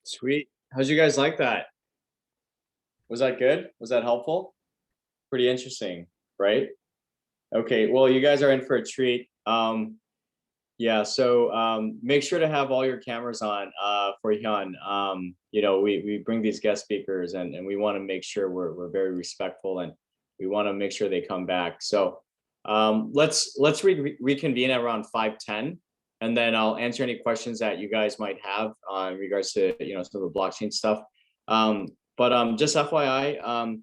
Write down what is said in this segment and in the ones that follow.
Sweet. How'd you guys like that? Was that good? Was that helpful? Pretty interesting, right? Okay, well, you guys are in for a treat. Yeah, so make sure to have all your cameras on for Hyun. We bring these guest speakers and we want to make sure we're very respectful and we want to make sure they come back. So let's reconvene at around 5:10, and then I'll answer any questions that you guys might have in regards to some of the blockchain stuff. Just FYI,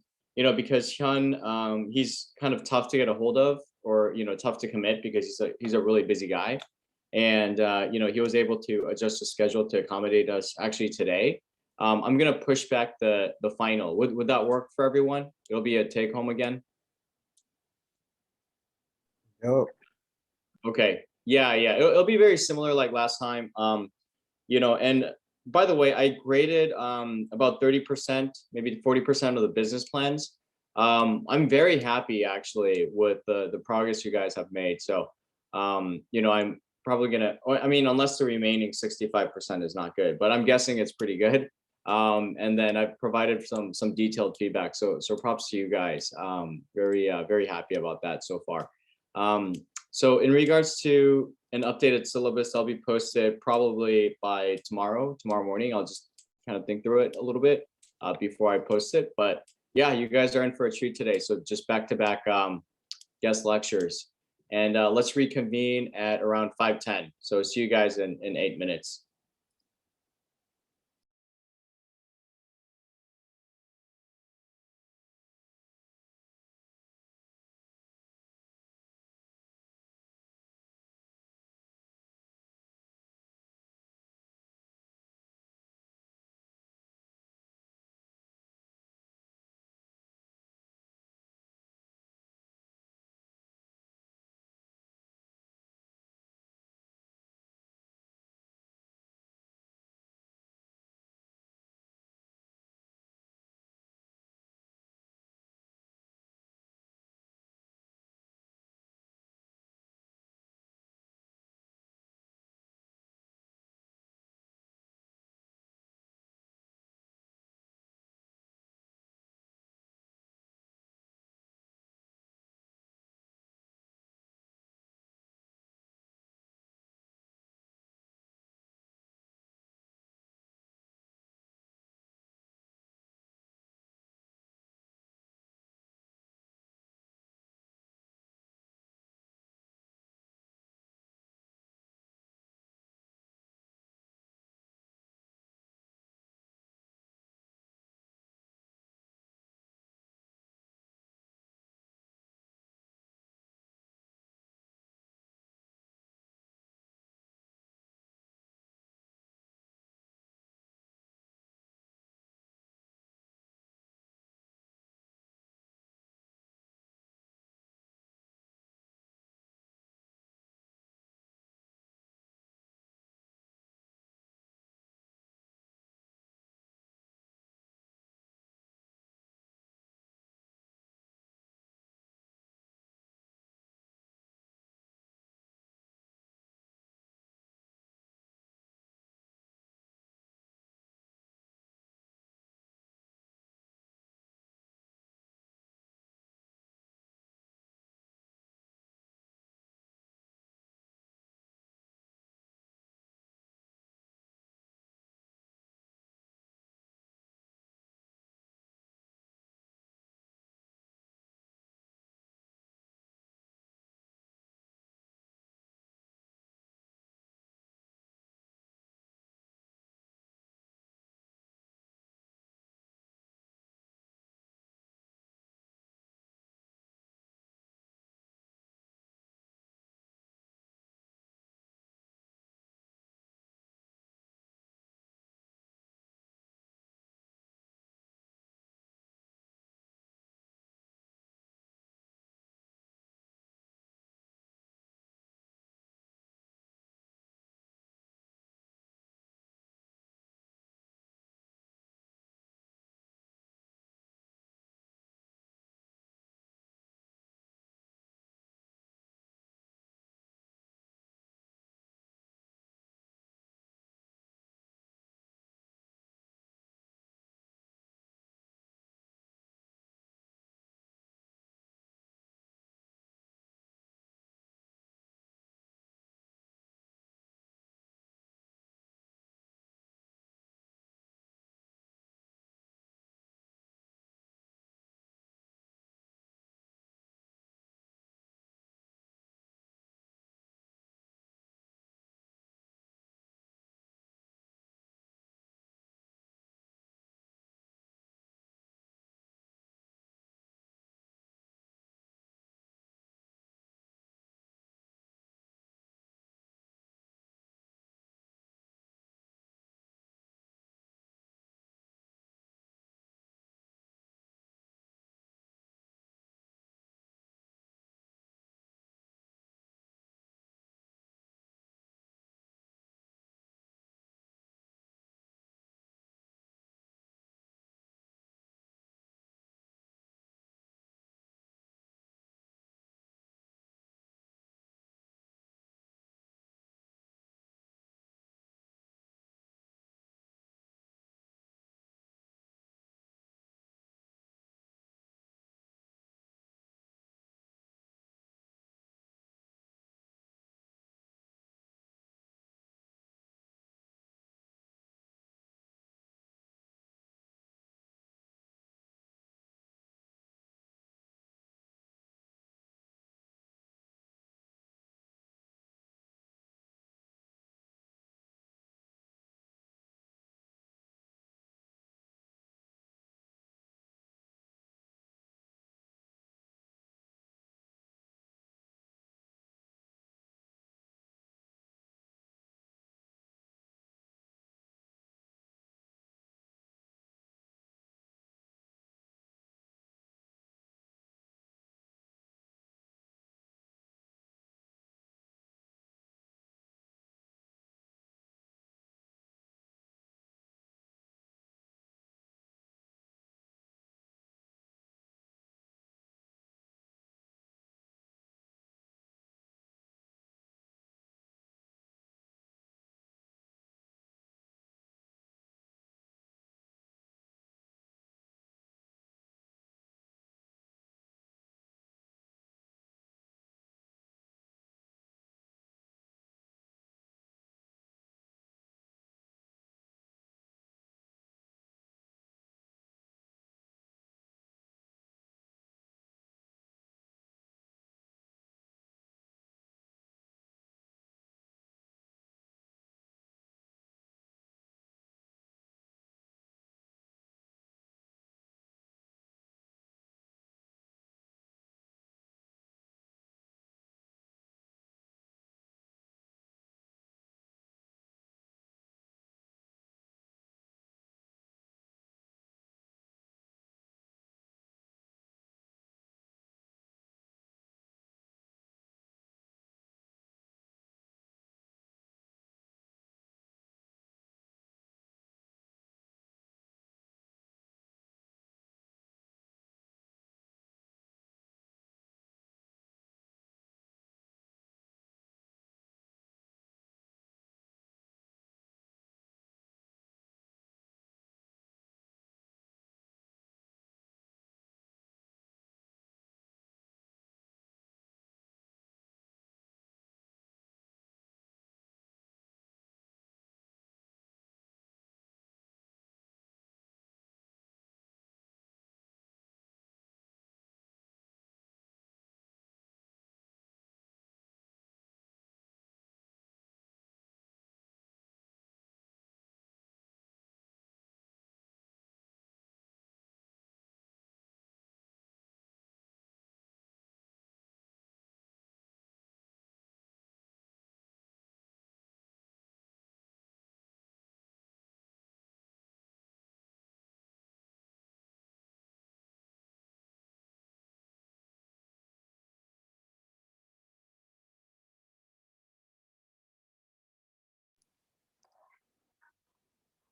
because Hyun, he's kind of tough to get a hold of, or tough to commit because he's a really busy guy, and he was able to adjust the schedule to accommodate us actually today. I'm gonna push back the final. Would that work for everyone? It'll be a take home again. Yep. Okay. Yeah, yeah. It'll be very similar like last time. And by the way, I graded about 30%, maybe 40% of the business plans. I'm very happy actually with the progress you guys have made. So I'm probably gonna, I mean, unless the remaining 65% is not good, but I'm guessing it's pretty good. And then I've provided some detailed feedback. So props to you guys. Very happy about that so far. Um, so in regards to an updated syllabus, I'll be posted probably by tomorrow morning. I'll just kind of think through it a little bit before I post it. But yeah, you guys are in for a treat today. So just back to back guest lectures. And let's reconvene at around 5:10. So see you guys in 8 minutes.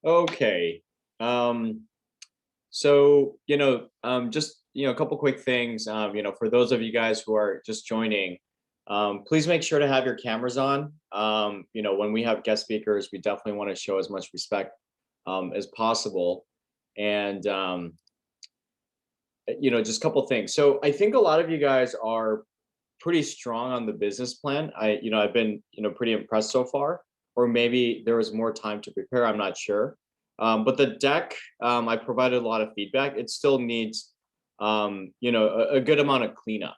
Okay. Um, so, just, a couple quick things, for those of you guys who are just joining, please make sure to have your cameras on. When we have guest speakers, we definitely want to show as much respect as possible. And, just a couple things. So I think a lot of you guys are pretty strong on the business plan. I've been, pretty impressed so far, or maybe there was more time to prepare. I'm not sure. But the deck, I provided a lot of feedback. It still needs, a good amount of cleanup.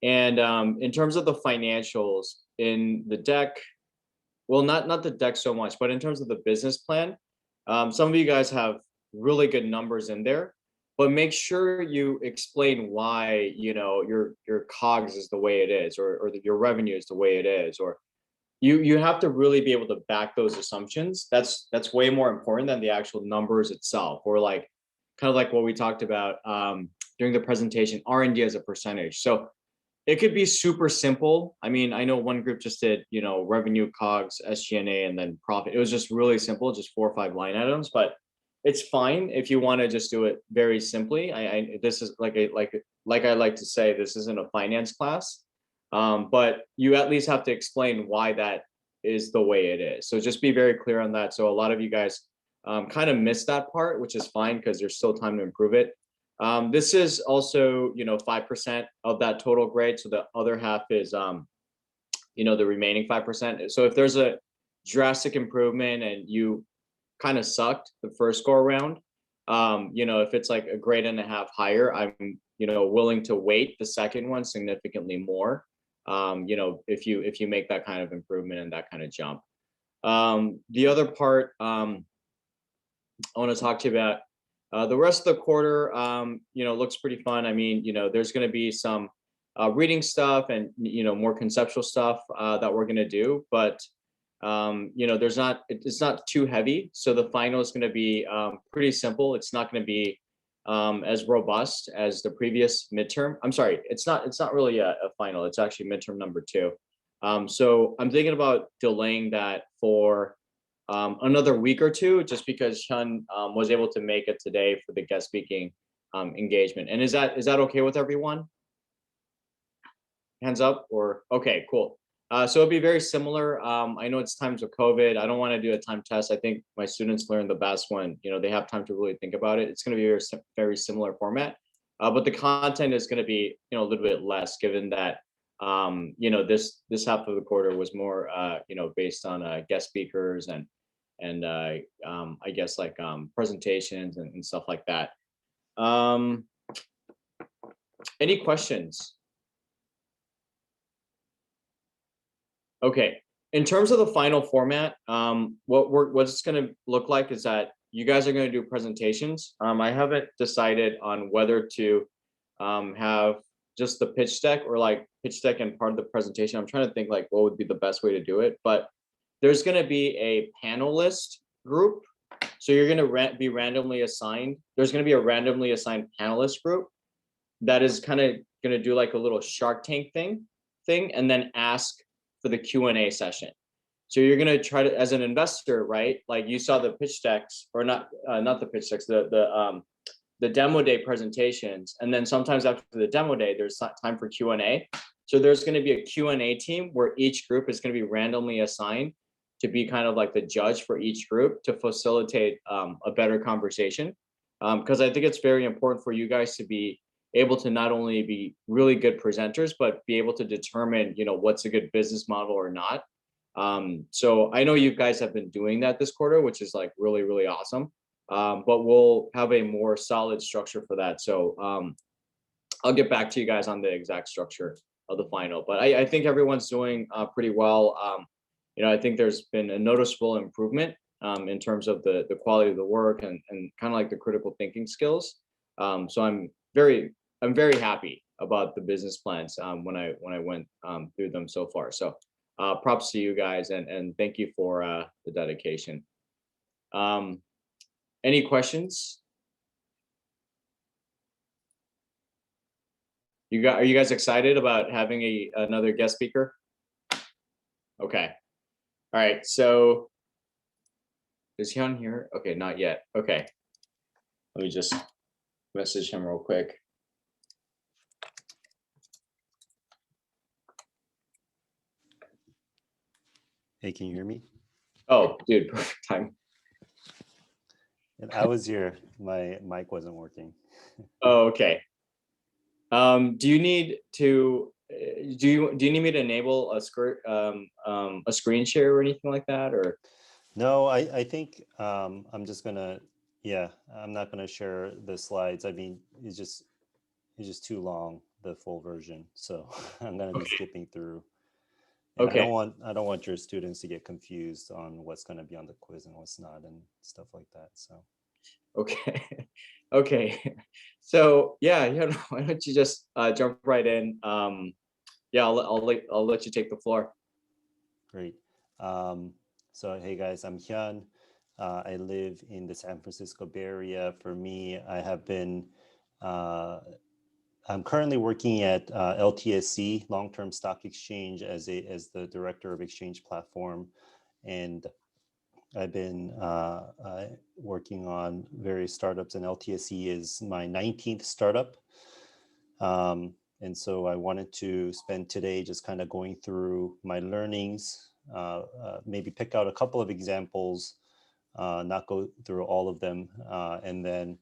And in terms of the financials in the deck, well, not the deck so much, but in terms of the business plan, some of you guys have really good numbers in there, but make sure you explain why your COGS is the way it is, or that your revenue is the way it is, or you have to really be able to back those assumptions. That's way more important than the actual numbers itself, or like kind of like what we talked about during the presentation, R&D as a percentage. So it could be super simple. I mean, I know one group just did, revenue, COGS, SG&A, and then profit. It was just really simple, just 4 or 5 line items, but it's fine if you want to just do it very simply. This is like I like to say, this isn't a finance class, but you at least have to explain why that is the way it is. So just be very clear on that. So a lot of you guys kind of missed that part, which is fine because there's still time to improve it. This is also, 5% of that total grade. So the other half is, the remaining 5%. So if there's a drastic improvement and you kind of sucked the first go around, if it's like a grade and a half higher, I'm, willing to weight the second one significantly more. If you make that kind of improvement and that kind of jump. The other part I want to talk to you about. The rest of the quarter, looks pretty fun. I mean, there's going to be some reading stuff and more conceptual stuff that we're going to do, but it's not too heavy. So the final is going to be pretty simple. It's not going to be as robust as the previous midterm. I'm sorry, it's not really a final. It's actually midterm number 2. So I'm thinking about delaying that for another week or two, just because Hyon was able to make it today for the guest speaking engagement. And is that okay with everyone? Hands up, or okay, cool. So it'll be very similar. I know it's times of COVID. I don't want to do a time test. I think my students learn the best when they have time to really think about it. It's going to be a very similar format, but the content is going to be a little bit less, given that this half of the quarter was more based on guest speakers and I guess like presentations and stuff like that. Um, any questions? Okay. In terms of the final format, what's it's going to look like is that you guys are going to do presentations. I haven't decided on whether to have just the pitch deck or like pitch deck and part of the presentation. I'm trying to think like what would be the best way to do it, but there's going to be a panelist group. So you're going to be randomly assigned. There's going to be a randomly assigned panelist group that is kind of going to do like a little Shark Tank thing, and then ask for the Q&A session. So you're going to try to, as an investor, right? Like you saw the pitch decks, or not the pitch decks, the demo day presentations, and then sometimes after the demo day, there's time for Q&A. So there's going to be a Q&A team where each group is going to be randomly assigned to be kind of like the judge for each group to facilitate a better conversation. Because I think it's very important for you guys to be able to not only be really good presenters, but be able to determine, what's a good business model or not. So I know you guys have been doing that this quarter, which is like really, really awesome. But we'll have a more solid structure for that. So I'll get back to you guys on the exact structure of the final. But I think everyone's doing pretty well. I think there's been a noticeable improvement in terms of the quality of the work and kind of like the critical thinking skills. So I'm very happy about the business plans when I went through them so far. So props to you guys, and thank you for the dedication. Any questions? Are you guys excited about having another guest speaker? Okay. All right. So Is he on here? Okay, not yet. Okay. Let me just message him real quick. Hey, can you hear me? Oh, dude, perfect time. And I was here. My mic wasn't working. Oh, okay. Do you need to do you need me to enable a screen share or anything like that, or? No, I think I'm just gonna, yeah, I'm not gonna share the slides. I mean, it's just too long, the full version. So I'm gonna be Okay. skipping through. And Okay. I don't want your students to get confused on what's gonna be on the quiz and what's not and stuff like that. So Okay. Okay. So yeah, why don't you just jump right in? Yeah, I'll let you take the floor. great. Um, so hey guys, I'm Hyon. I live in the San Francisco Bay Area. For me, uh, I'm currently working at LTSC, Long Term Stock Exchange, as the director of exchange platform, and I've been working on various startups. And LTSC is my 19th startup, and so I wanted to spend today just kind of going through my learnings, maybe pick out a couple of examples, not go through all of them, and then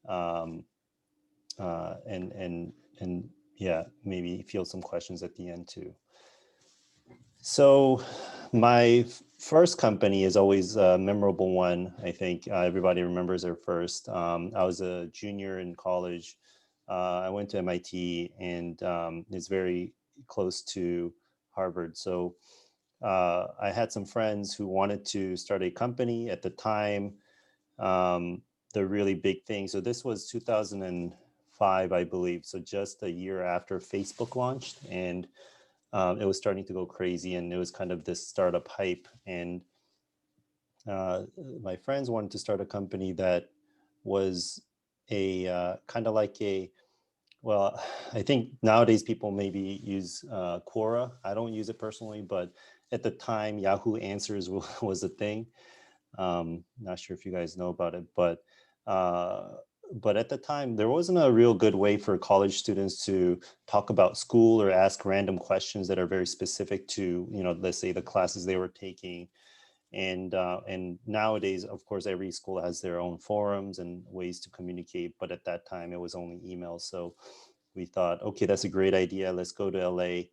um, and yeah, maybe field some questions at the end too. So my first company is always a memorable one. I think everybody remembers their first. I was a junior in college. I went to MIT, and it's very close to Harvard. So I had some friends who wanted to start a company at the time. Um, the really big thing. So this was 2005, I believe. So just a year after Facebook launched, and it was starting to go crazy, and it was kind of this startup hype. And my friends wanted to start a company that was a kind of like a, well, I think nowadays people maybe use Quora. I don't use it personally, but at the time, Yahoo Answers was a thing. Not sure if you guys know about it, uh, but at the time there wasn't a real good way for college students to talk about school or ask random questions that are very specific to, let's say the classes they were taking. And nowadays, of course, every school has their own forums and ways to communicate, but at that time it was only email. So we thought, okay, that's a great idea. Let's go to LA.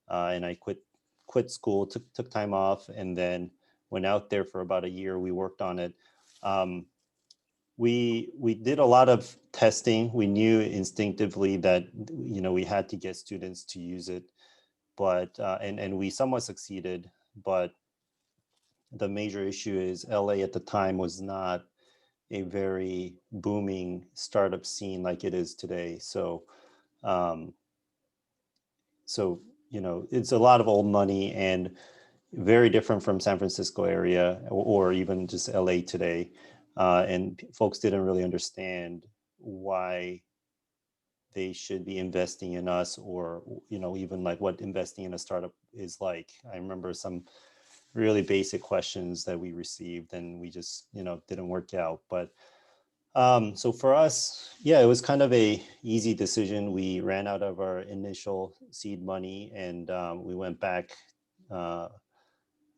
And I quit school, took time off, and then went out there for about a year. We worked on it. Um, we did a lot of testing. We knew instinctively that we had to get students to use it, but and we somewhat succeeded. But the major issue is LA at the time was not a very booming startup scene like it is today. Um, so it's a lot of old money and very different from San Francisco area or even just LA today. And folks didn't really understand why they should be investing in us, or even like what investing in a startup is like. I remember some really basic questions that we received, and we just didn't work out. But so for us, yeah, it was kind of a easy decision. We ran out of our initial seed money, and we went back uh,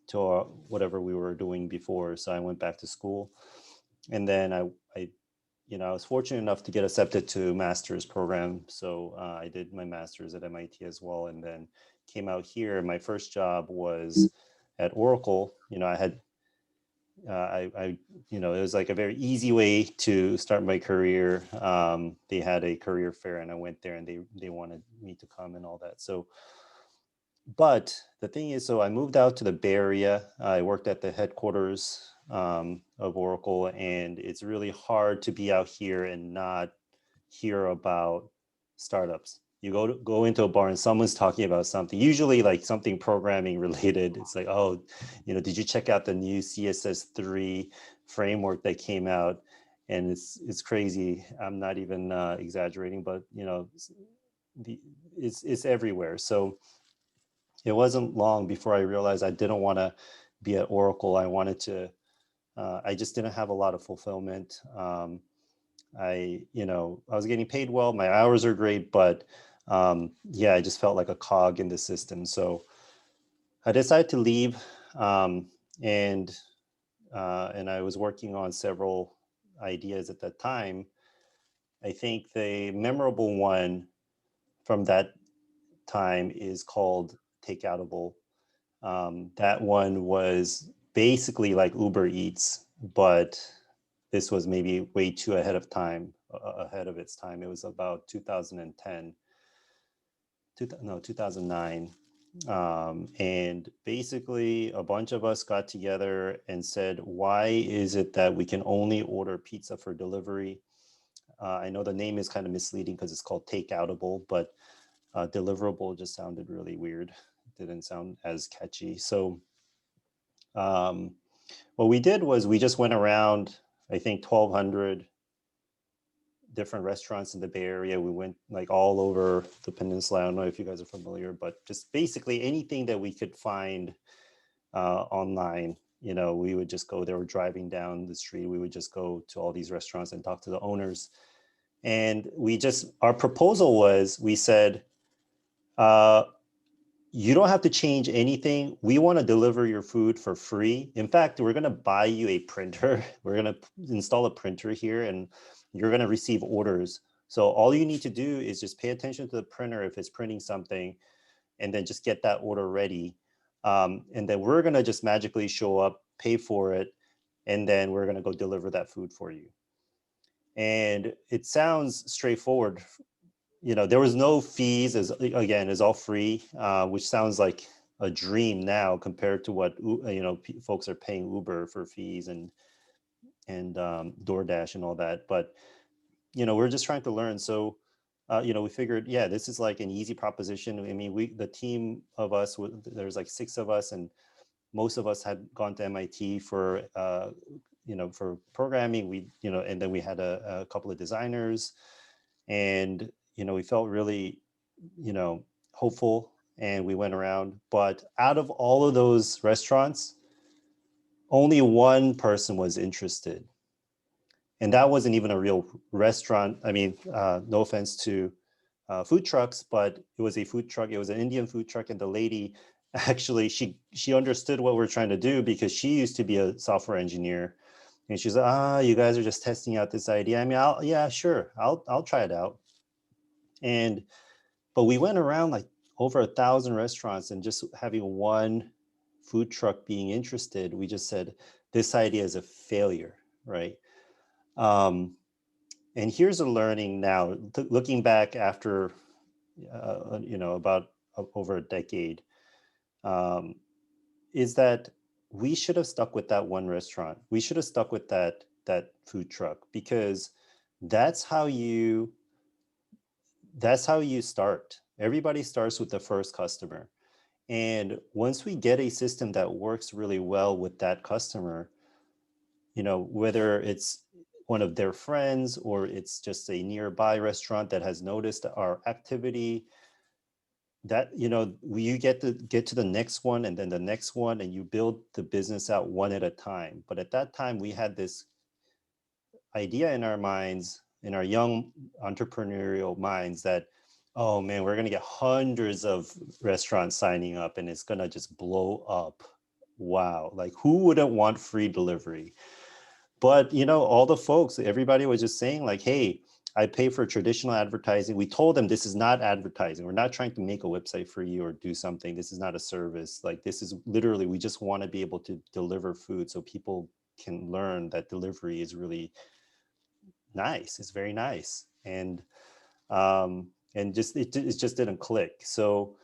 to whatever we were doing before. So I went back to school, and then I was fortunate enough to get accepted to master's program. So I did my master's at MIT as well, and then came out here. My first job was at Oracle. I had it was like a very easy way to start my career. They had a career fair, and I went there, and they wanted me to come and all that. So, but the thing is, so I moved out to the Bay Area. I worked at the headquarters of Oracle, and it's really hard to be out here and not hear about startups. You go into a bar and someone's talking about something, usually like something programming related. It's like, oh, did you check out the new CSS3 framework that came out? And it's crazy. I'm not even exaggerating, but it's everywhere. So it wasn't long before I realized I didn't want to be at Oracle. I wanted to I just didn't have a lot of fulfillment. I was getting paid well. My hours are great, but yeah, I just felt like a cog in the system. So I decided to leave, um, and and I was working on several ideas at that time. I think the memorable one from that time is called Takeoutable. That one was basically like Uber Eats, but this was maybe way too ahead of time, ahead of its time. It was about 2010, no, 2009. And basically, a bunch of us got together and said, why is it that we can only order pizza for delivery? I know the name is kind of misleading because it's called Takeoutable, but deliverable just sounded really weird. It didn't sound as catchy. So um, what we did was we just went around, I think 1,200 different restaurants in the Bay Area. We went like all over the peninsula. I don't know if you guys are familiar, but just basically anything that we could find online. We would just go there. We're driving down the street. We would just go to all these restaurants and talk to the owners. And our proposal was, we said, uh, you don't have to change anything. We want to deliver your food for free. In fact, we're going to buy you a printer. We're going to install a printer here, and you're going to receive orders. So all you need to do is just pay attention to the printer if it's printing something, and then just get that order ready. And then we're going to just magically show up, pay for it, and then we're going to go deliver that food for you. And it sounds straightforward. There was no fees, as again, is all free, which sounds like a dream now compared to what folks are paying Uber for fees and DoorDash and all that. But we're just trying to learn. So we figured, yeah, this is like an easy proposition. I mean, the team of us, there's like 6 of us, and most of us had gone to MIT for for programming. And then we had a couple of designers, and we felt really hopeful, and we went around. But out of all of those restaurants, only one person was interested, and that wasn't even a real restaurant. I mean, no offense to food trucks, but it was a food truck. It was an Indian food truck, and the lady actually, she understood what we're trying to do because she used to be a software engineer. And she's like, you guys are just testing out this idea. I mean, yeah, sure, I'll try it out. But we went around like over 1,000 restaurants, and just having one food truck being interested, we just said, this idea is a failure, right? And here's a learning now, looking back after, about over a decade, is that we should have stuck with that one restaurant. We should have stuck with that food truck, because that's how you start. Everybody starts with the first customer. And once we get a system that works really well with that customer, whether it's one of their friends or it's just a nearby restaurant that has noticed our activity, that you get to the next one, and then the next one, and you build the business out one at a time. But at that time, we had this idea in our minds, in our young entrepreneurial minds, that, oh man, we're going to get hundreds of restaurants signing up, and it's going to just blow up. Wow, like who wouldn't want free delivery? But all the folks, everybody was just saying like, hey, I pay for traditional advertising. We told them, this is not advertising. We're not trying to make a website for you or do something. This is not a service. Like, this is literally, we just want to be able to deliver food so people can learn that delivery is really nice. It's very nice. And just it just didn't click. So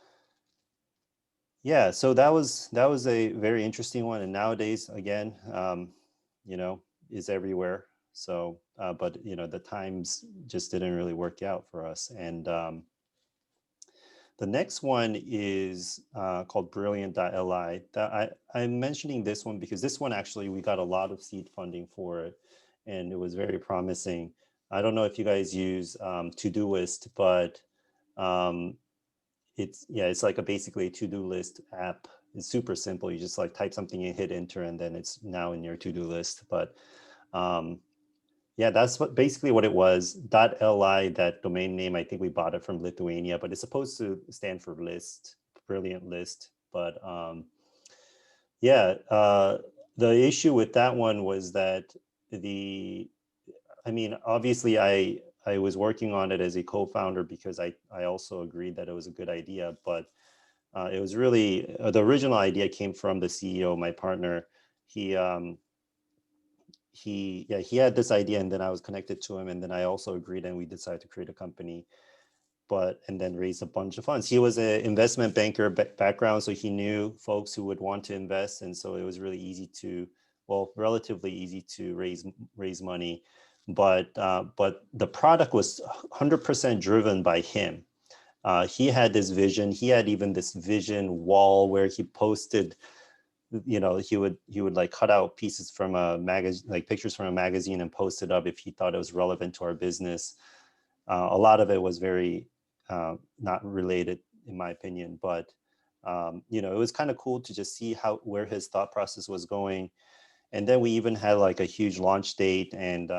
yeah, so that was a very interesting one. And nowadays, again, is everywhere. So, but the times just didn't really work out for us. And the next one is called Brilliant.li. I'm mentioning this one because this one, actually, we got a lot of seed funding for it, and it was very promising. I don't know if you guys use Todoist, but it's like basically a to-do list app, it's super simple. You just like type something and hit enter, and then it's now in your to-do list. But yeah, that's basically what it was. .li, that domain name, I think we bought it from Lithuania, but it's supposed to stand for list, brilliant list. But yeah, the issue with that one was that I mean, obviously I was working on it as a co-founder because I also agreed that it was a good idea, but it was really, the original idea came from the CEO, my partner. He, he had this idea, and then I was connected to him, and then I also agreed, and we decided to create a company, and then raise a bunch of funds. He was an investment banker background, so he knew folks who would want to invest, and so it was really easy to, well, relatively easy to raise money. But the product was 100% driven by him. He had this vision. He had even this vision wall where he posted, you know, he would like cut out pieces from a magazine, like pictures from a magazine, and post it up if he thought it was relevant to our business. A lot of it was very not related, in my opinion, but you know, it was kind of cool to just see where his thought process was going. And then we even had like a huge launch date and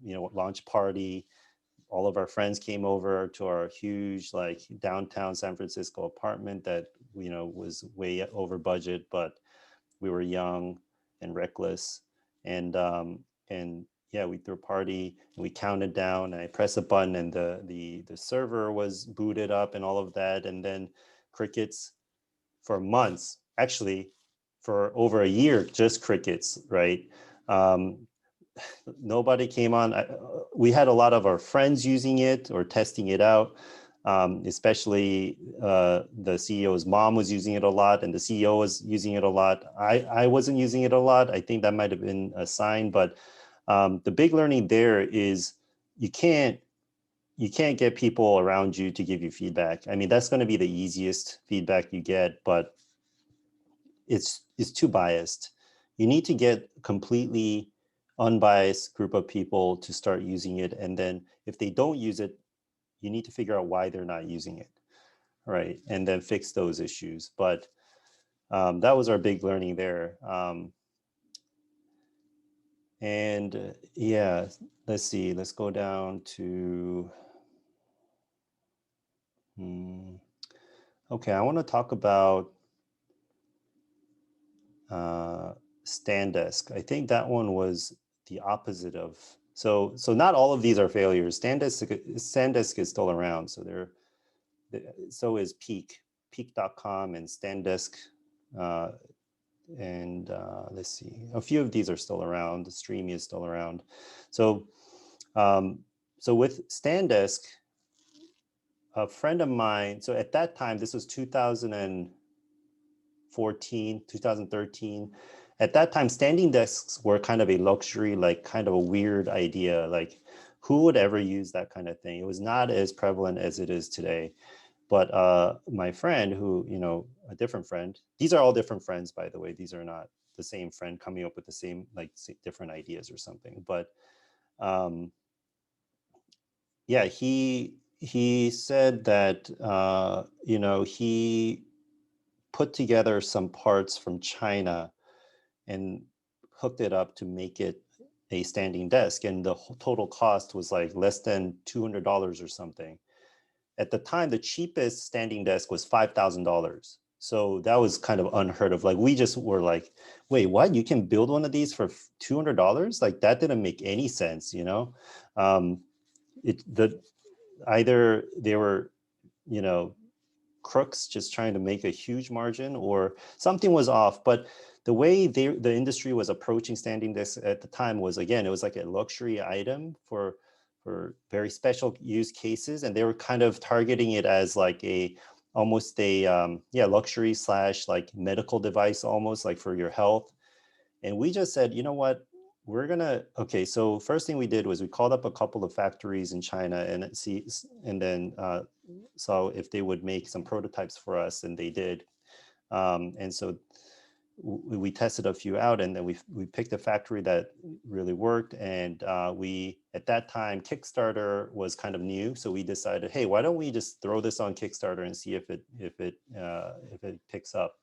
you know, launch party. All of our friends came over to our huge like downtown San Francisco apartment that, you know, was way over budget, but we were young and reckless. And yeah, we threw a party and we counted down, and I pressed a button, and the server was booted up and all of that. And then crickets for months, actually for over a year, just crickets, right? Um, Nobody came on. We had a lot of our friends using it or testing it out, especially the CEO's mom was using it a lot, and the CEO was using it a lot. I wasn't using it a lot. I think that might have been a sign, but the big learning there is you can't get people around you to give you feedback. I mean, that's going to be the easiest feedback you get, but it's too biased. You need to get completely unbiased group of people to start using it, and then if they don't use it, you need to figure out why they're not using it, right? And then fix those issues. But that was our big learning there. And yeah, let's see. Let's go down to. Okay, I want to talk about Standesk. I think that one was the opposite of, so not all of these are failures. Standesk is still around. So so is peak.com and Standesk. And let's see, a few of these are still around. Streamy is still around. So so with Standesk, a friend of mine, so at that time, this was 2014, 2013. At that time, standing desks were kind of a luxury, like kind of a weird idea. Like, who would ever use that kind of thing? It was not as prevalent as it is today. But my friend, who, you know, a different friend, these are all different friends, by the way. These are not the same friend coming up with the same, like, different ideas or something. But yeah, he said that, you know, he put together some parts from China and hooked it up to make it a standing desk, and the total cost was like less than $200 or something. At the time, the cheapest standing desk was $5,000. So that was kind of unheard of. Like, we just were like, wait, what? You can build one of these for $200? Like, that didn't make any sense, you know? Either they were, you know, crooks just trying to make a huge margin, or something was off. But the way the industry was approaching standing desks at the time was, again, it was like a luxury item for very special use cases, and they were kind of targeting it as like almost a luxury slash like medical device, almost like for your health. And we just said, you know what, okay, so first thing we did was we called up a couple of factories in China and then saw if they would make some prototypes for us, and they did. And so we tested a few out, and then we picked a factory that really worked. And we, at that time, Kickstarter was kind of new, so we decided, hey, why don't we just throw this on Kickstarter and see if it picks up.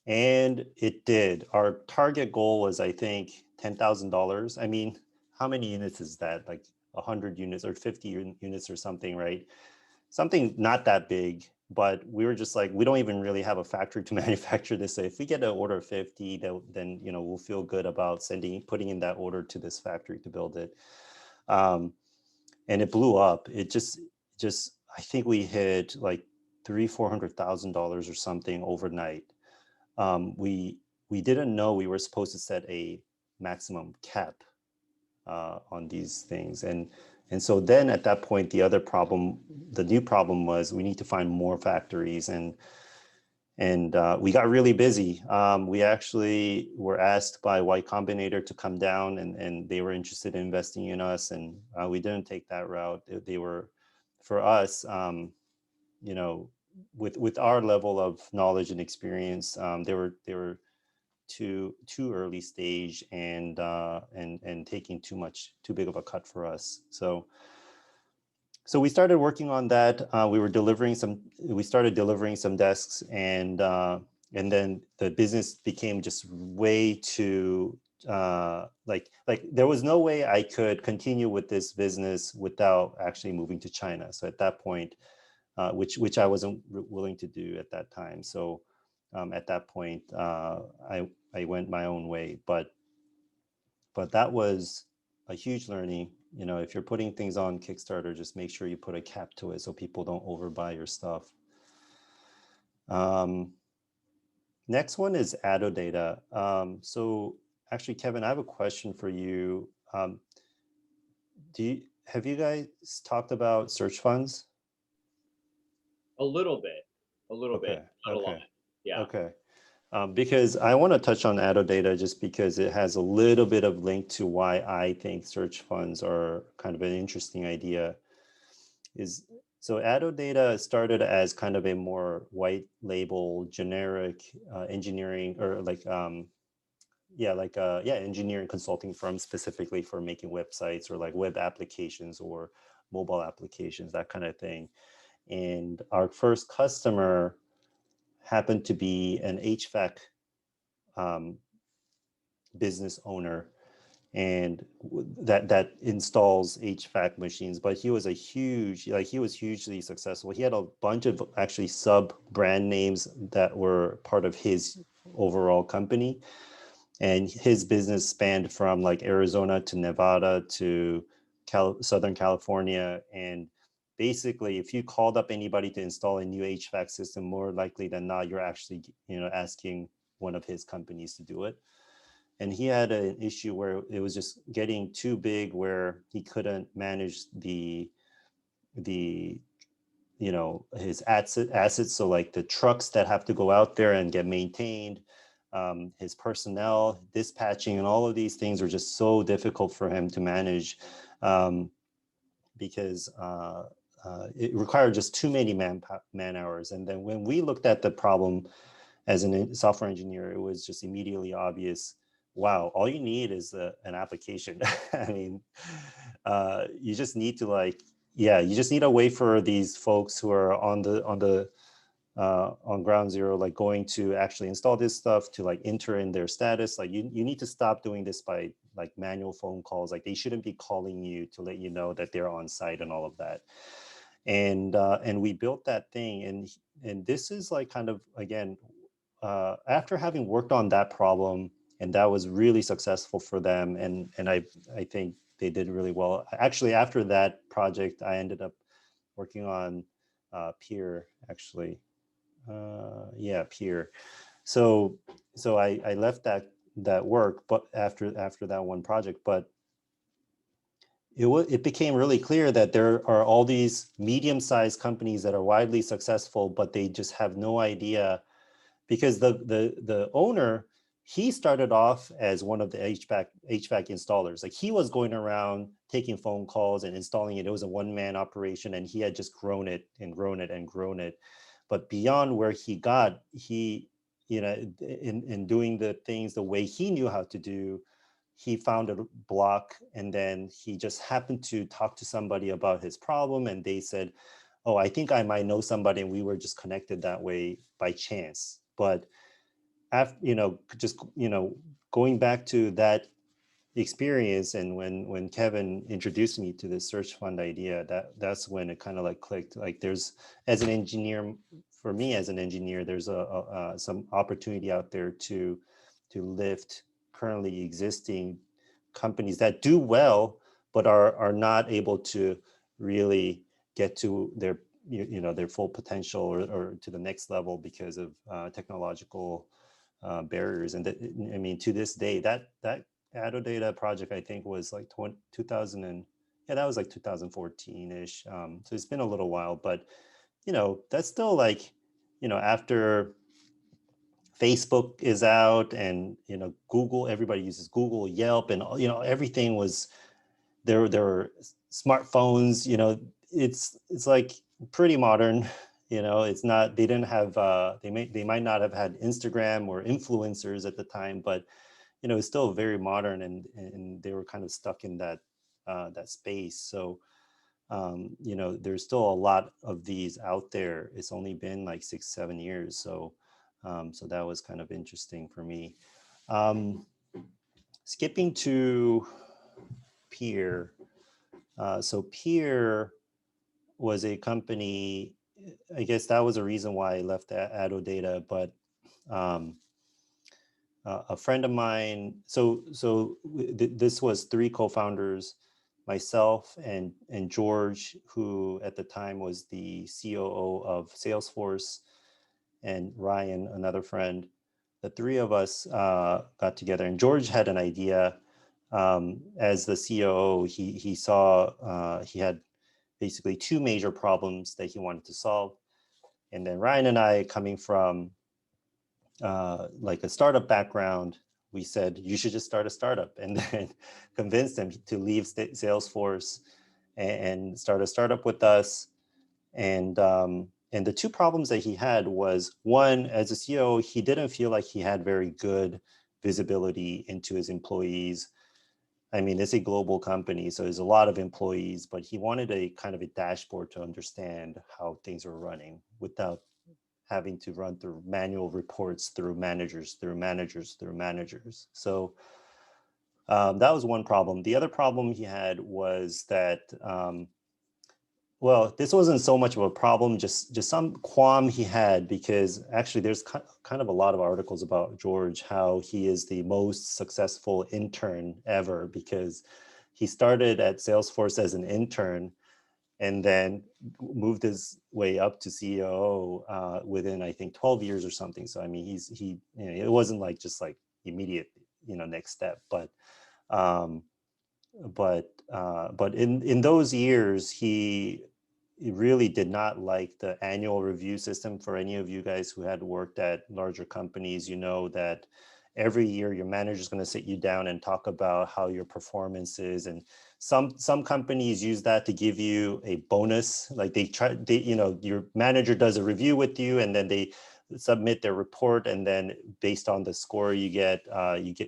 And it did. Our target goal was, I think, $10,000. I mean, how many units is that? Like 100 units or 50 units or something, right? Something not that big, but we were just like, we don't even really have a factory to manufacture this. So if we get an order of 50, then we'll feel good about putting in that order to this factory to build it. And it blew up. It just I think we hit like $400,000 or something overnight. We didn't know we were supposed to set a maximum cap on these things, and so then at that point, the new problem was we need to find more factories, and we got really busy. We actually were asked by Y Combinator to come down, and they were interested in investing in us, and we didn't take that route. They were, for us, you know, with our level of knowledge and experience, they were too early stage and taking too big of a cut for us. So we started working on that. We started delivering some desks, and then the business became just way too like there was no way I could continue with this business without actually moving to China. So at that point, which I wasn't willing to do at that time. So at that point, I went my own way, but that was a huge learning. You know, if you're putting things on Kickstarter, just make sure you put a cap to it so people don't overbuy your stuff. Next one is AddoData. So actually, Kevin, I have a question for you. Have you guys talked about search funds? A little bit, Okay, not a lot. okay, Yeah. okay. Because I want to touch on AddoData just because it has a little bit of link to why I think search funds are kind of an interesting idea. So AddoData started as kind of a more white label, generic engineering or engineering consulting firm specifically for making websites or like web applications or mobile applications, that kind of thing. And our first customer happened to be an HVAC business owner, and that installs HVAC machines. But he was he was hugely successful. He had a bunch of actually sub brand names that were part of his overall company, and his business spanned from like Arizona to Nevada to Southern California. And basically, if you called up anybody to install a new HVAC system, more likely than not, you're actually asking one of his companies to do it. And he had an issue where it was just getting too big, where he couldn't manage the his assets. So like the trucks that have to go out there and get maintained, his personnel, dispatching, and all of these things are just so difficult for him to manage, because it required just too many man hours. And then when we looked at the problem as a software engineer, it was just immediately obvious. Wow, all you need is an application. I mean, you just need to you just need a way for these folks who are on ground zero, like going to actually install this stuff, to like enter in their status. Like you need to stop doing this by like manual phone calls. Like they shouldn't be calling you to let you know that they're on site and all of that. And we built that thing, and this is like kind of, again, after having worked on that problem, and that was really successful for them, and I think they did really well. Actually, after that project, I ended up working on Peer, actually. Peer. So I left that work, but after that one project, but it became really clear that there are all these medium-sized companies that are widely successful, but they just have no idea, because the owner, he started off as one of the HVAC installers. Like he was going around taking phone calls and installing it. It was a one-man operation, and he had just grown it and grown it and grown it. But beyond where he got, in doing the things the way he knew how to do, he found a block, and then he just happened to talk to somebody about his problem, and they said, oh, I think I might know somebody, and we were just connected that way by chance. But after, just, going back to that experience, and when Kevin introduced me to this search fund idea, that's when it kind of like clicked. Like there's, as an engineer, for me as an engineer, there's some opportunity out there to lift currently existing companies that do well, but are not able to really get to their their full potential, or to the next level because of technological barriers. And that, I mean, to this day, that Data project, I think, was like 2000 and yeah, that was like 2014-ish. So it's been a little while, but that's still like, after Facebook is out, and Google, everybody uses Google, Yelp, and everything was there. There were smartphones. It's like pretty modern. It's not. They didn't have. They might not have had Instagram or influencers at the time, but it's still very modern, and they were kind of stuck in that space. So there's still a lot of these out there. It's only been like 6-7 years, so that was kind of interesting for me. um, Skipping to Peer. So Peer was a company. I guess that was a reason why I left Data, but um, a friend of mine. This was three co-founders, myself and George, who at the time was the COO of Salesforce, and Ryan, another friend. The three of us got together, and George had an idea. As the COO, he saw he had basically two major problems that he wanted to solve, and then Ryan and I, coming from like a startup background, we said you should just start a startup, and then convinced them to leave Salesforce and start a startup with us. And the two problems that he had was, one, as a CEO, he didn't feel like he had very good visibility into his employees. I mean, it's a global company, so there's a lot of employees, but he wanted a kind of a dashboard to understand how things were running without having to run through manual reports through managers, through managers, through managers. So that was one problem. The other problem he had was that, well, this wasn't so much of a problem, just some qualm he had, because actually there's kind of a lot of articles about George, how he is the most successful intern ever, because he started at Salesforce as an intern and then moved his way up to CEO within, I think, 12 years or something. So I mean, it wasn't like just like immediate, next step, um, but in those years, he really did not like the annual review system. For any of you guys who had worked at larger companies, you know that every year your manager is going to sit you down and talk about how your performance is. And some companies use that to give you a bonus. Like your manager does a review with you, and then they submit their report, and then based on the score you get,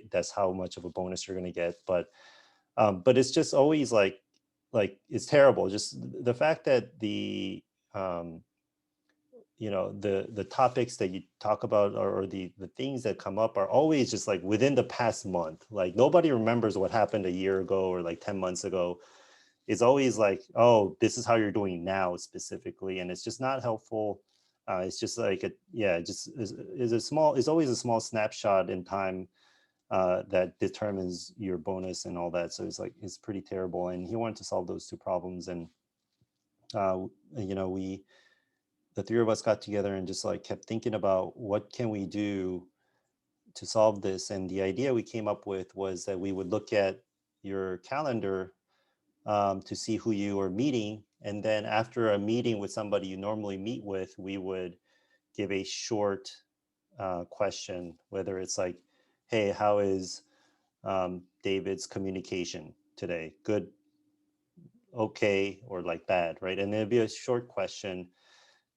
that's how much of a bonus you're going to get. But it's just always like it's terrible. Just the fact that um, the topics that you talk about, or the things that come up, are always just like within the past month. Like nobody remembers what happened a year ago or like 10 months ago. It's always like, oh, this is how you're doing now specifically, and it's just not helpful. It's just like it just is always a small snapshot in time that determines your bonus and all that. So it's pretty terrible. And he wanted to solve those two problems. And uh, we, the three of us, got together and just like kept thinking about what can we do to solve this. And the idea we came up with was that we would look at your calendar to see who you are meeting. And then after a meeting with somebody you normally meet with, we would give a short question, whether it's like, hey, how is David's communication today? Good, okay, or like bad, right? And it'd be a short question,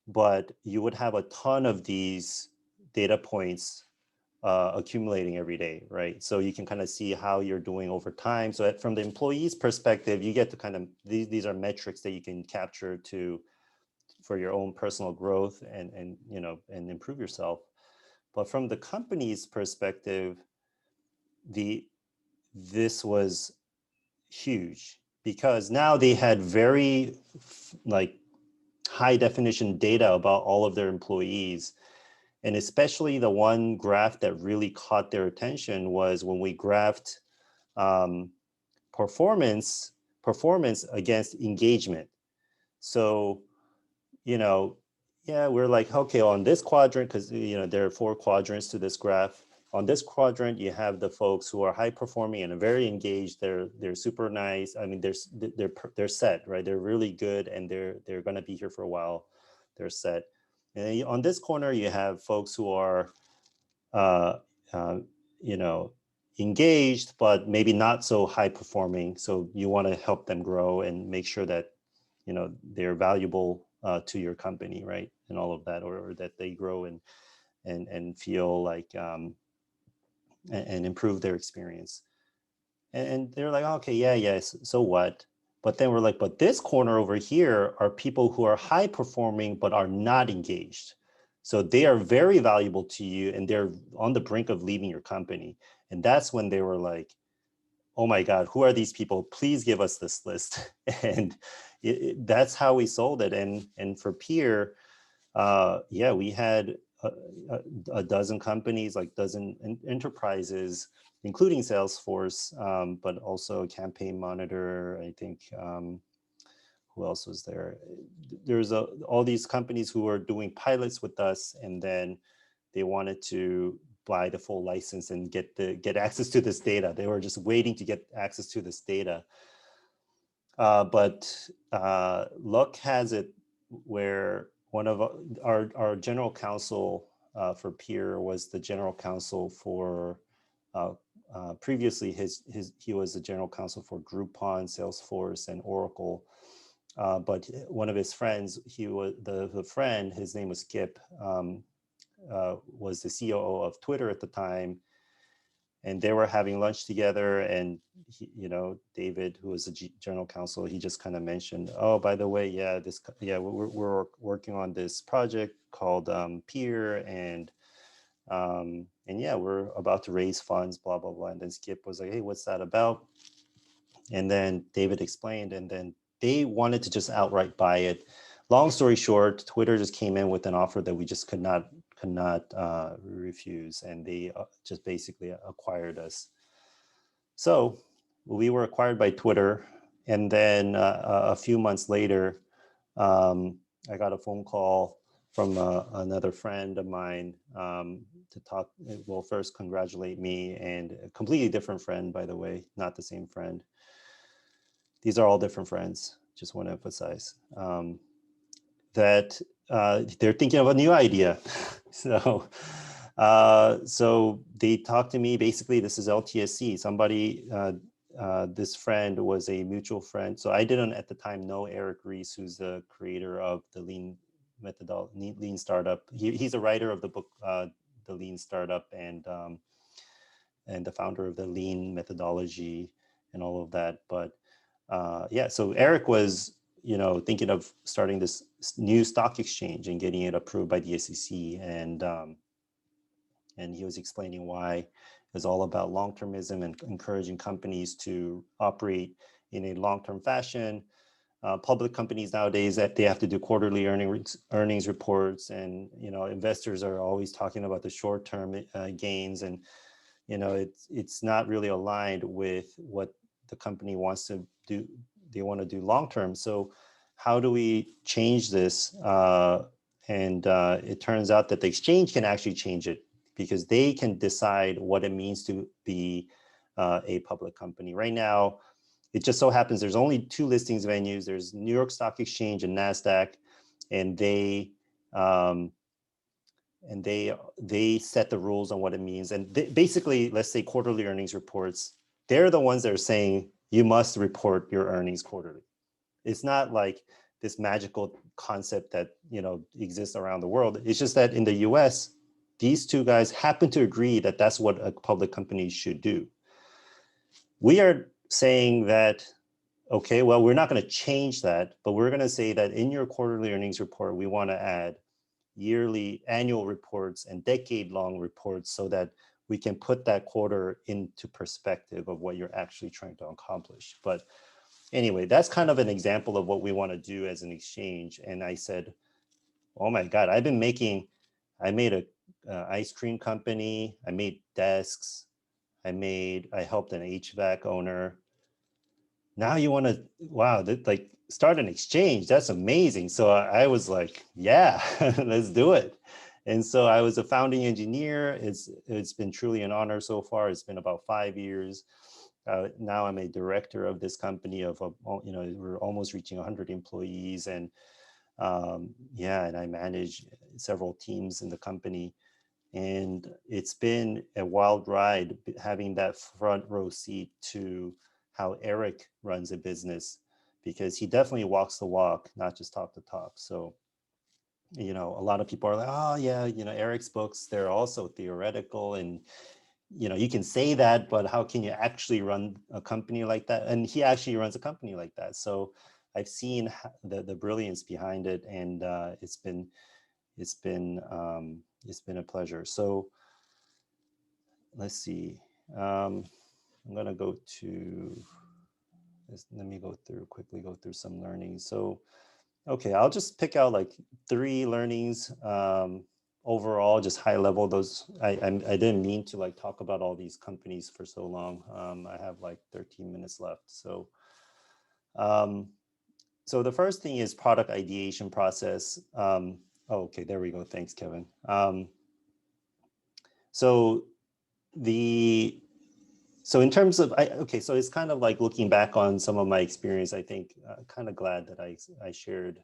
but you would have a ton of these data points accumulating every day, right? So you can kind of see how you're doing over time. So from the employee's perspective, you get to kind of, these are metrics that you can capture for your own personal growth and improve yourself. But from the company's perspective, this was huge because now they had very like high definition data about all of their employees. And especially the one graph that really caught their attention was when we graphed um, performance against engagement. So, you know, yeah, we're like, okay, on this quadrant, because there are 4 quadrants to this graph. On this quadrant, you have the folks who are high performing and very engaged. They're super nice. I mean, they're set, right? They're really good, and they're going to be here for a while. They're set. And on this corner, you have folks who are, uh, uh, you know, engaged, but maybe not so high performing. So you want to help them grow and make sure that they're valuable to your company, right, and all of that, or that they grow and feel like and improve their experience. And they're like, okay, yeah, yes, so what? But then we're like, but this corner over here are people who are high performing but are not engaged. So they are very valuable to you, and they're on the brink of leaving your company. And that's when they were like, oh my God, who are these people? Please give us this list. And that's how we sold it. And for Peer, yeah, we had a dozen companies, like dozen enterprises, including Salesforce, but also Campaign Monitor. I think who else was there? There's all these companies who were doing pilots with us, and then they wanted to buy the full license and get access to this data. They were just waiting to get access to this data. But luck has it where one of our general counsel for Peer was the general counsel for previously he was the general counsel for Groupon, Salesforce, and Oracle. But one of his friends, he was the friend, his name was Skip, was the COO of Twitter at the time. And they were having lunch together, and David, who was the general counsel, he just kind of mentioned, oh, by the way, we're working on this project called Peer, and yeah, we're about to raise funds, blah blah blah. And then Skip was like, hey, what's that about? And then David explained, and then they wanted to just outright buy it. Long story short, Twitter just came in with an offer that we just could not refuse, and they just basically acquired us. So we were acquired by Twitter, and then a few months later, I got a phone call from another friend of mine to talk. Well, first congratulate me, and a completely different friend, by the way, not the same friend. These are all different friends. Just want to emphasize that they're thinking of a new idea. So they talked to me. Basically, this is LTSC. Somebody, this friend was a mutual friend. So I didn't at the time know Eric Ries, who's the creator of the Lean methodology, Lean Startup. He's a writer of the book, The Lean Startup, and the founder of the Lean methodology and all of that. But yeah, so Eric was thinking of starting this new stock exchange and getting it approved by the SEC, and he was explaining why it's all about long-termism and encouraging companies to operate in a long-term fashion. Public companies nowadays, that they have to do quarterly earnings reports, and investors are always talking about the short-term gains, and it's not really aligned with what the company wants to do. They want to do long-term. So how do we change this? And it turns out that the exchange can actually change it, because they can decide what it means to be a public company. Right now, it just so happens there's only 2 listings venues. There's New York Stock Exchange and NASDAQ, and they set the rules on what it means. And basically, let's say quarterly earnings reports, they're the ones that are saying you must report your earnings quarterly. It's not like this magical concept that exists around the world. It's just that in the US, these 2 guys happen to agree that that's what a public company should do. We are saying that, okay, well, we're not going to change that, but we're going to say that in your quarterly earnings report, we want to add yearly annual reports and decade-long reports so that we can put that quarter into perspective of what you're actually trying to accomplish. But anyway, that's kind of an example of what we want to do as an exchange. And I said, oh my God, I made a ice cream company. I made desks. I helped an HVAC owner. Now you want to, wow, like start an exchange. That's amazing. So I was like, yeah, let's do it. And so I was a founding engineer. It's been truly an honor so far. It's been about 5 years. Now I'm a director of this company we're almost reaching 100 employees, and yeah, and I manage several teams in the company. And it's been a wild ride having that front row seat to how Eric runs a business, because he definitely walks the walk, not just talk the talk. So, a lot of people are like, oh yeah, Eric's books, they're also theoretical, and you can say that, but how can you actually run a company like that? And he actually runs a company like that. So I've seen the brilliance behind it, and it's been a pleasure. So let's see. I'm gonna go to. Let me quickly go through some learnings. So, okay, I'll just pick out like 3 learnings overall, just high level. Those I didn't mean to like talk about all these companies for so long. I have like 13 minutes left. So, um, so the first thing is product ideation process. Okay, there we go. Thanks, Kevin. So the so in terms of okay, so it's kind of like looking back on some of my experience. I think kind of glad that I shared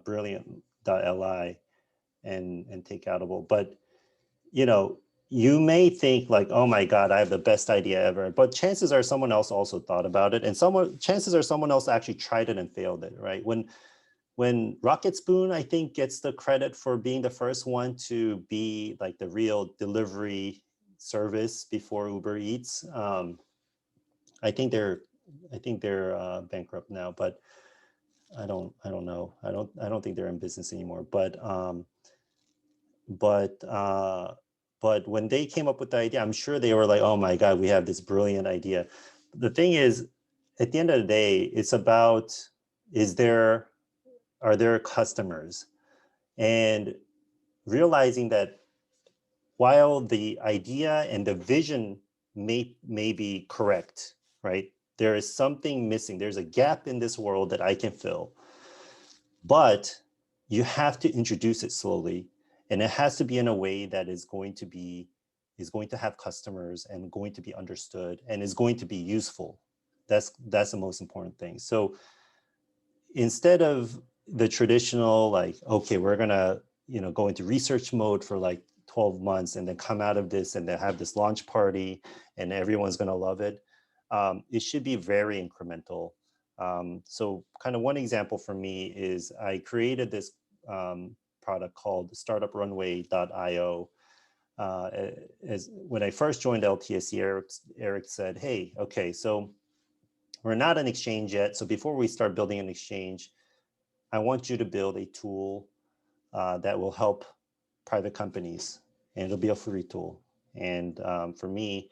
brilliant.li and Takeoutable. But you may think like, oh my God, I have the best idea ever. But chances are someone else also thought about it, and chances are someone else actually tried it and failed it, right? When Rocket Spoon, I think, gets the credit for being the first one to be like the real delivery service before Uber Eats. I think they're bankrupt now, but I don't know. I don't think they're in business anymore. But when they came up with the idea, I'm sure they were like, oh my God, we have this brilliant idea. The thing is, at the end of the day, it's about, are there customers? And realizing that while the idea and the vision may be correct, right? There is something missing. There's a gap in this world that I can fill, but you have to introduce it slowly, and it has to be in a way that is going to have customers and going to be understood and is going to be useful. That's the most important thing. So instead of the traditional, like, okay, we're gonna go into research mode for like 12 months and then come out of this and then have this launch party and everyone's gonna love it, it should be very incremental. So kind of one example for me is I created this product called startuprunway.io. As when I first joined LTSC, Eric said, hey, okay, so we're not an exchange yet. So before we start building an exchange, I want you to build a tool that will help private companies, and it'll be a free tool. And for me,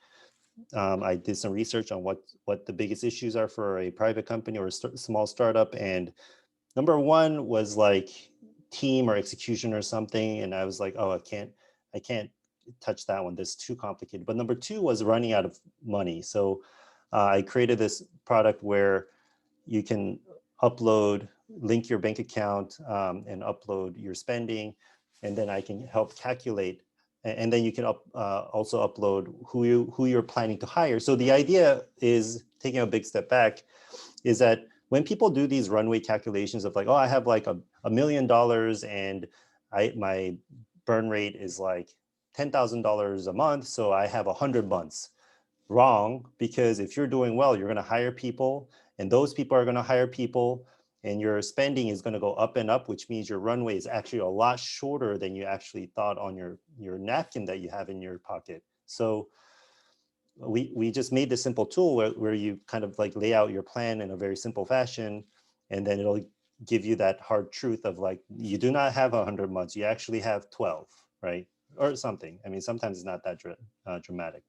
I did some research on what the biggest issues are for a private company or a small startup. And number one was like team or execution or something. And I was like, oh, I can't touch that one. That's too complicated. But number two was running out of money. So I created this product where you can link your bank account and upload your spending, and then I can help calculate. And then you can also upload who you're planning to hire. So the idea is, taking a big step back, is that when people do these runway calculations of like, oh, I have like $1 million and my burn rate is like $10,000 a month, so I have 100 months. Wrong, because if you're doing well, you're going to hire people, and those people are going to hire people, and your spending is going to go up and up, which means your runway is actually a lot shorter than you actually thought on your napkin that you have in your pocket. So we just made this simple tool where you kind of like lay out your plan in a very simple fashion, and then it'll give you that hard truth of like, you do not have 100 months, you actually have 12, right? Or something. I mean, sometimes it's not that dramatic,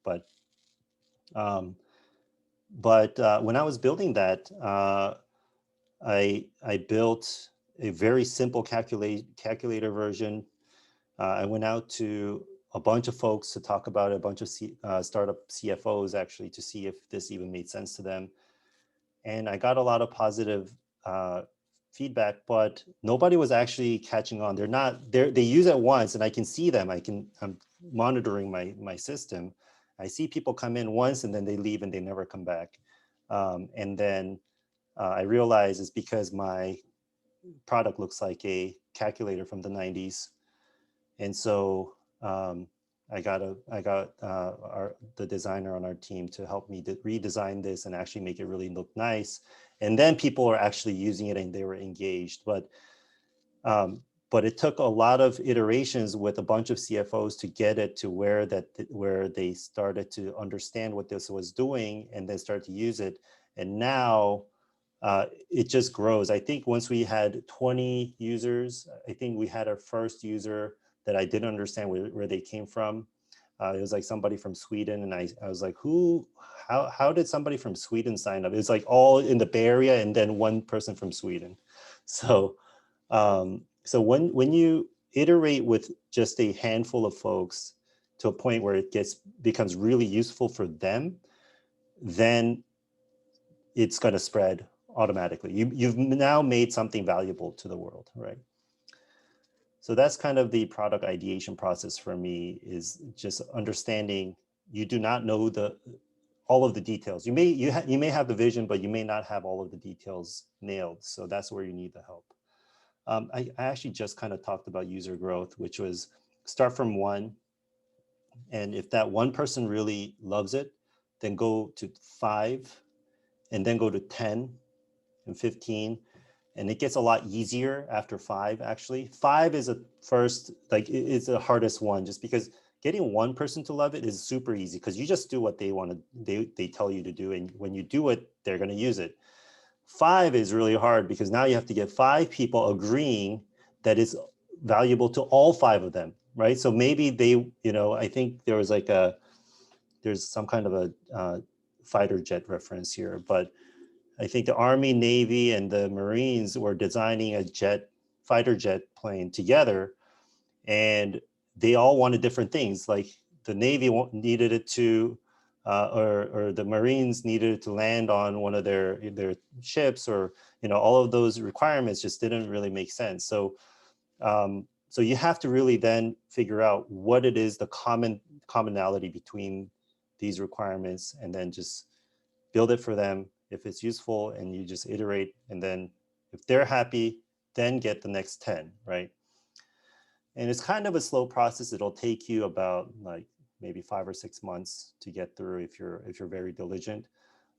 um, when I was building that, I built a very simple calculator version. I went out to a bunch of folks to talk about it, a bunch of startup CFOs actually, to see if this even made sense to them. And I got a lot of positive feedback, but nobody was actually catching on. They use it once and I can see them. I'm monitoring my system. I see people come in once and then they leave and they never come back. And then I realize it's because my product looks like a calculator from the 90s. And so I got the designer on our team to help me redesign this and actually make it really look nice. And then people are actually using it and they were engaged. But it took a lot of iterations with a bunch of CFOs to get it to where they started to understand what this was doing and then start to use it. And now it just grows. I think once we had 20 users, I think we had our first user that I didn't understand where they came from. It was like somebody from Sweden, and I was like, how did somebody from Sweden sign up? It was like all in the Bay Area and then one person from Sweden. So when you iterate with just a handful of folks to a point where it becomes really useful for them, then it's going to spread automatically. You've now made something valuable to the world, right? So that's kind of the product ideation process for me, is just understanding you do not know all of the details. You may have the vision, but you may not have all of the details nailed. So that's where you need the help. I actually just kind of talked about user growth, which was start from one. And if that one person really loves it, then go to 5 and then go to 10 and 15. And it gets a lot easier after 5, actually. 5 is it's the hardest one, just because getting one person to love it is super easy, because you just do what they tell you to do. And when you do it, they're going to use it. 5 is really hard, because now you have to get 5 people agreeing that it's valuable to all 5 of them, right? So maybe I think there's some kind of a fighter jet reference here, but I think the Army, Navy, and the Marines were designing a fighter jet plane together, and they all wanted different things. Like the Navy needed it to, or the Marines needed it to land on one of their ships, or all of those requirements just didn't really make sense. So you have to really then figure out what it is, the commonality between these requirements, and then just build it for them if it's useful, and you just iterate. And then if they're happy, then get the next 10, right? And it's kind of a slow process. It'll take you about maybe 5 or 6 months to get through if you're very diligent.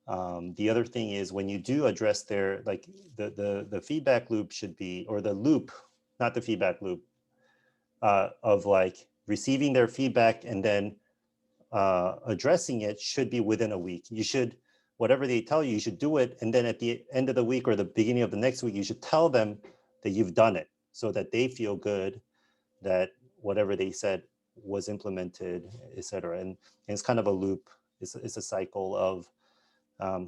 The other thing is, when you do address the feedback loop should be, or the loop, not the feedback loop, of receiving their feedback and then addressing it should be within a week. You should, whatever they tell you, you should do it. And then at the end of the week or the beginning of the next week, you should tell them that you've done it, so that they feel good that whatever they said was implemented, et cetera. And it's kind of a loop. It's a cycle of,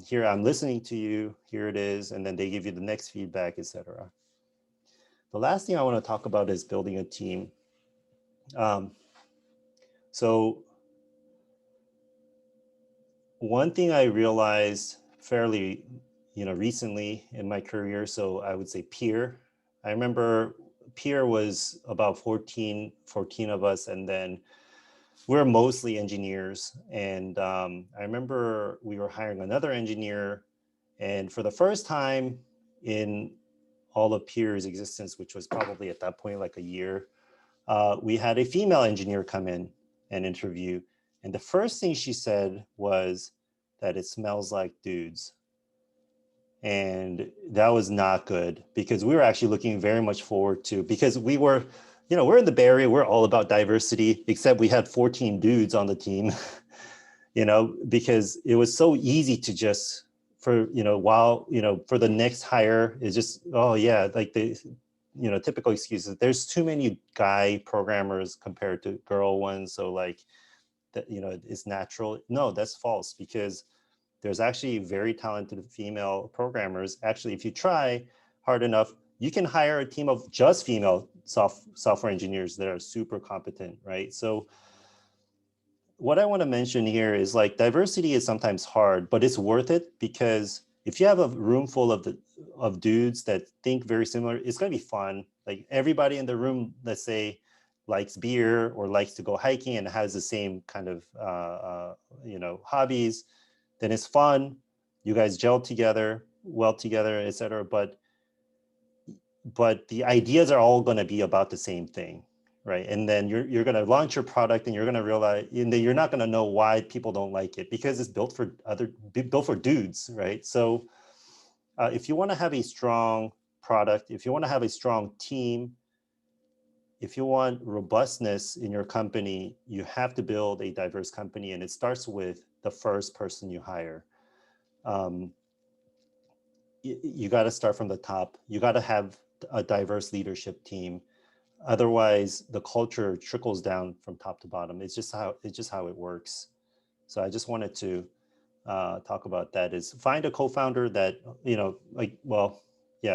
here, I'm listening to you, here it is, and then they give you the next feedback, et cetera. The last thing I want to talk about is building a team. So one thing I realized fairly, recently in my career, so I would say peer. I remember peer was about 14 of us, and then we're mostly engineers. And I remember we were hiring another engineer, and for the first time in all of peer's existence, which was probably at that point like a year, we had a female engineer come in and interview. And the first thing she said was that it smells like dudes. And that was not good, because we were actually looking very much forward to, because we were, we're in the Bay Area, we're all about diversity, except we had 14 dudes on the team, because it was so easy to just for, while, for the next hire is just, oh yeah, like the, typical excuses. There's too many guy programmers compared to girl ones. So like that, it's natural. No, that's false, because there's actually very talented female programmers. Actually, if you try hard enough, you can hire a team of just female software engineers that are super competent, right? So what I want to mention here is like diversity is sometimes hard, but it's worth it, because if you have a room full of dudes that think very similar, it's going to be fun. Like everybody in the room, let's say, likes beer or likes to go hiking and has the same kind of hobbies, then it's fun. You guys gel together, well together, etc. But the ideas are all going to be about the same thing, right? And then you're going to launch your product, and you're going to realize, and then you're not going to know why people don't like it, because it's built for dudes, right? So if you want to have a strong product, if you want to have a strong team, if you want robustness in your company, you have to build a diverse company, and it starts with the first person you hire. You got to start from the top. You got to have a diverse leadership team. Otherwise, the culture trickles down from top to bottom. It's just how it works. So I just wanted to talk about that. Is find a co-founder that,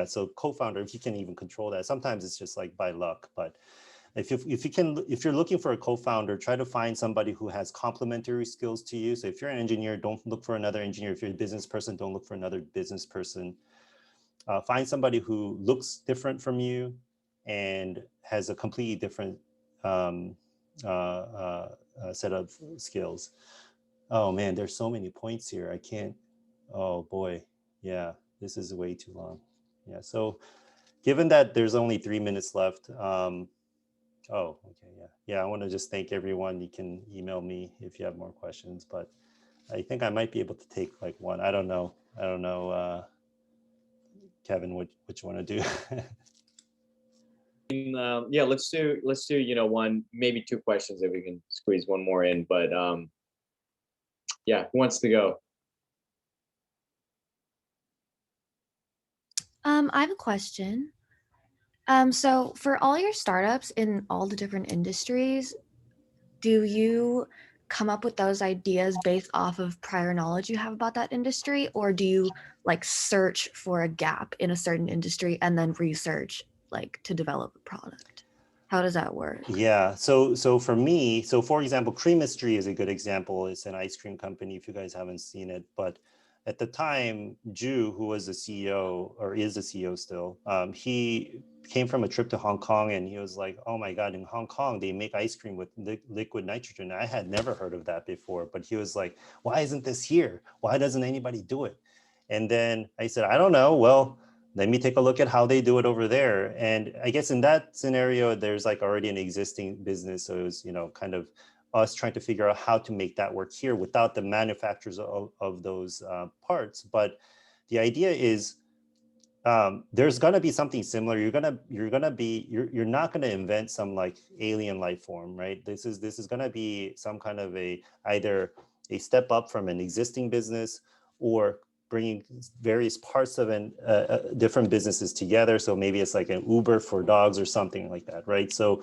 so co-founder, if you can even control that. Sometimes it's just like by luck, but if you're looking for a co-founder, try to find somebody who has complementary skills to you. So if you're an engineer, don't look for another engineer. If you're a business person, don't look for another business person. Find somebody who looks different from you and has a completely different set of skills. Oh man, there's so many points here. I can't. Oh boy, yeah, this is way too long. Yeah. So, given that there's only 3 minutes left. Oh, okay, yeah. I want to just thank everyone. You can email me if you have more questions, but I think I might be able to take like one. I don't know. Kevin, what you want to do? Yeah, let's do one, maybe two questions if we can squeeze one more in. But yeah, who wants to go? I have a question. So for all your startups in all the different industries, do you come up with those ideas based off of prior knowledge you have about that industry, or do you like search for a gap in a certain industry and then research like to develop a product? How does that work? Yeah. So for me, so for example, Creamistry is a good example. It's an ice cream company, if you guys haven't seen it. But at the time, Ju, who was the CEO or is the CEO still, he came from a trip to Hong Kong, and he was like, "Oh my God, in Hong Kong they make ice cream with liquid nitrogen." I had never heard of that before, but he was like, "Why isn't this here? Why doesn't anybody do it?" And then I said, "I don't know. Well, let me take a look at how they do it over there." And I guess in that scenario, there's like already an existing business. So it was, kind of us trying to figure out how to make that work here without the manufacturers of those parts. But the idea is there's gonna be something similar. You're not gonna invent some like alien life form, right? This is gonna be some kind of either a step up from an existing business, or bringing various parts of different businesses together. So maybe it's like an Uber for dogs or something like that, right? So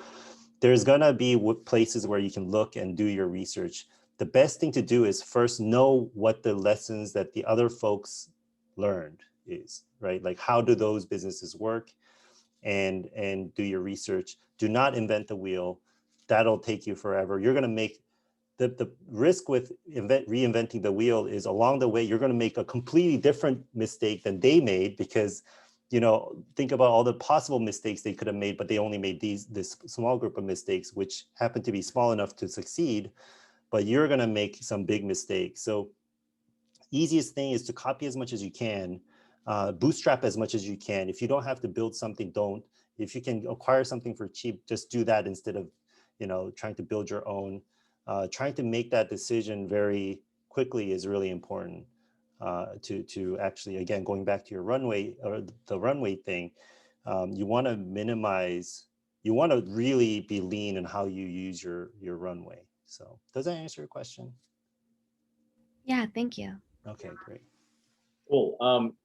there's gonna be places where you can look and do your research. The best thing to do is first know what the lessons that the other folks learned is, right? Like how do those businesses work, and do your research. Do not invent the wheel. That'll take you forever. You're gonna make the risk with reinventing the wheel is along the way, you're gonna make a completely different mistake than they made, because think about all the possible mistakes they could have made, but they only made this small group of mistakes, which happen to be small enough to succeed, but you're gonna make some big mistakes. So easiest thing is to copy as much as you can, bootstrap as much as you can. If you don't have to build something, don't. If you can acquire something for cheap, just do that instead of, trying to build your own. Trying to make that decision very quickly is really important. To actually, again, going back to your runway or the runway thing, you want to minimize. You want to really be lean in how you use your runway. So, does that answer your question? Yeah, thank you. Okay, great. Cool.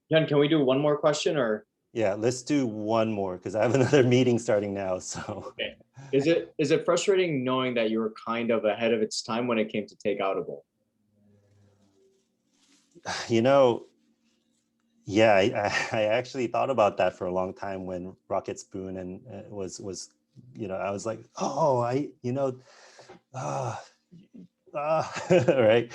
Hyon, can we do one more question or? Yeah, let's do one more because I have another meeting starting now. So Okay. Is it frustrating knowing that you were kind of ahead of its time when it came to take Audible? you know, yeah, I actually thought about that for a long time when Rocket Spoon and was, I was like, oh, uh, right.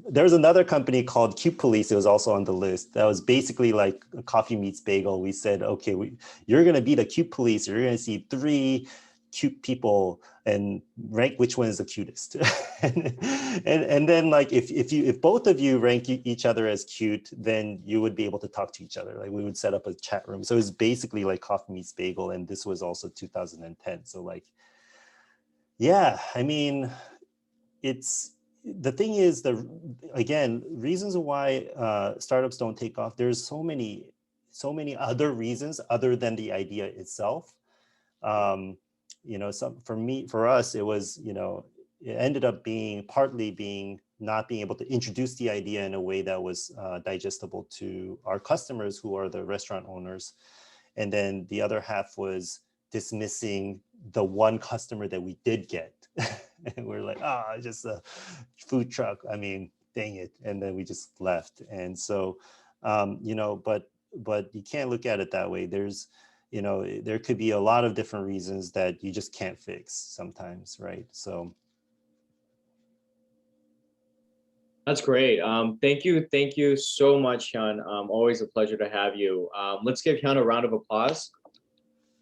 There's another company called Cube Police. It was also on the list. That was basically like a coffee meets bagel. We said, okay, you're going to be the Cube Police. You're going to see 3 cute people and rank which one is the cutest. and then like if both of you rank each other as cute, then you would be able to talk to each other. Like we would set up a chat room. So it was basically like coffee meets bagel. And this was also 2010. So like, yeah, I mean, it's the thing is again reasons why startups don't take off. There's so many other reasons other than the idea itself. For us it was, it ended up being partly not being able to introduce the idea in a way that was digestible to our customers who are the restaurant owners, and then the other half was dismissing the one customer that we did get. And we're like, just a food truck. I mean, dang it. And then we just left. And so, but you can't look at it that way. There could be a lot of different reasons that you just can't fix sometimes, right? So. That's great. Thank you so much, Hyon. Always a pleasure to have you. Let's give Hyon a round of applause.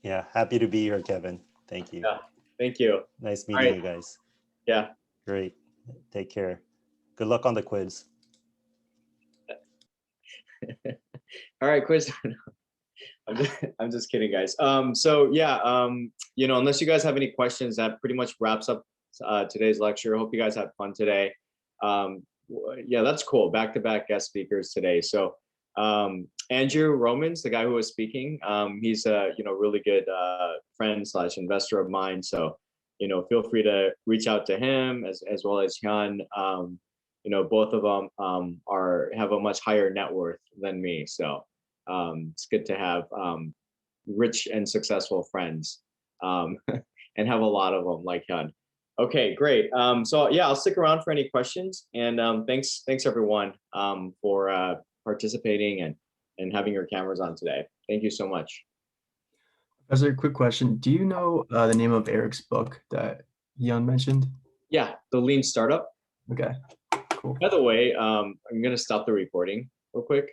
Yeah, happy to be here, Kevin. Thank you. Yeah, thank you. Nice meeting you guys. Yeah. Great. Take care. Good luck on the quiz. All right, quiz. I'm just kidding, guys. So yeah, unless you guys have any questions, that pretty much wraps up today's lecture. Hope you guys had fun today. Yeah, that's cool. Back-to-back guest speakers today. So Andrew Romans, the guy who was speaking, he's a really good friend / investor of mine. So feel free to reach out to him as well as Hyon. Both of them have a much higher net worth than me. So it's good to have rich and successful friends and have a lot of them like Hyon. Okay, great. So yeah, I'll stick around for any questions. And thanks everyone for participating and having your cameras on today. Thank you so much. Professor, quick question. Do you know the name of Eric's book that Hyon mentioned? Yeah, The Lean Startup. Okay, cool. By the way, I'm gonna stop the recording real quick.